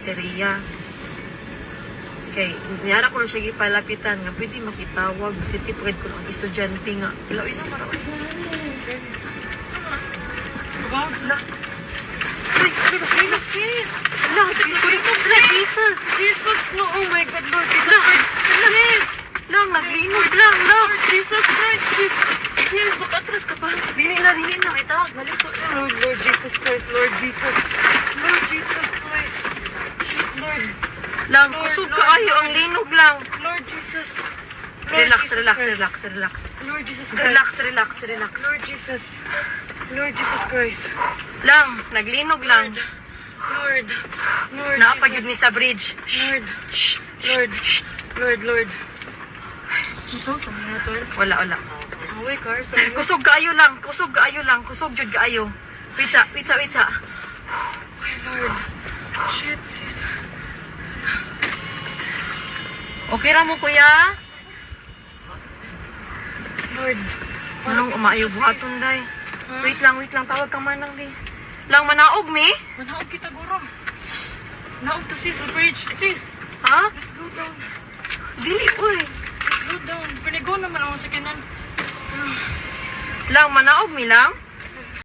baterya. Kay, niyara ko na siya gipalapitan nga pwede makitawag. City pride ko ng estudyante nga. Ilawin na marawin na Jesus! Jesus! No, oh my God, Lord Jesus Christ! Yes! Lang, naglinog lang! Lord Jesus Christ! Yes, makatras ka pa! Dili na, may tawag! Nalito na! Lord Jesus Christ! Lord Jesus! Lord Jesus Christ! Lord! Lang, kusog ka ayo, ang linog lang! Lord Jesus! Relax. Lord Jesus Christ. Relax. Lord Jesus. Lord Jesus Christ. Lang, naglinog lang. Lord. Naapagid ni sa bridge. Lord. Ito, sa mga to. Wala. Away, car. Sorry. Kusog kaayo lang. Kusog jud kaayo. Pizza. Okay, Lord. Shit, sis. Okay ra mo, kuya? Lord. Anong umaayo buhaton, day? Huh? Wait lang. Tawag ka man lang, di. Lang, manaog, mi? Manaog kita, guro. Naog to, sis. Sa bridge. Sis. Ha? Let's go down. Dili, uy. Let's go down. Pinigo naman ako sa kanan. Lang, manaog, mi lang?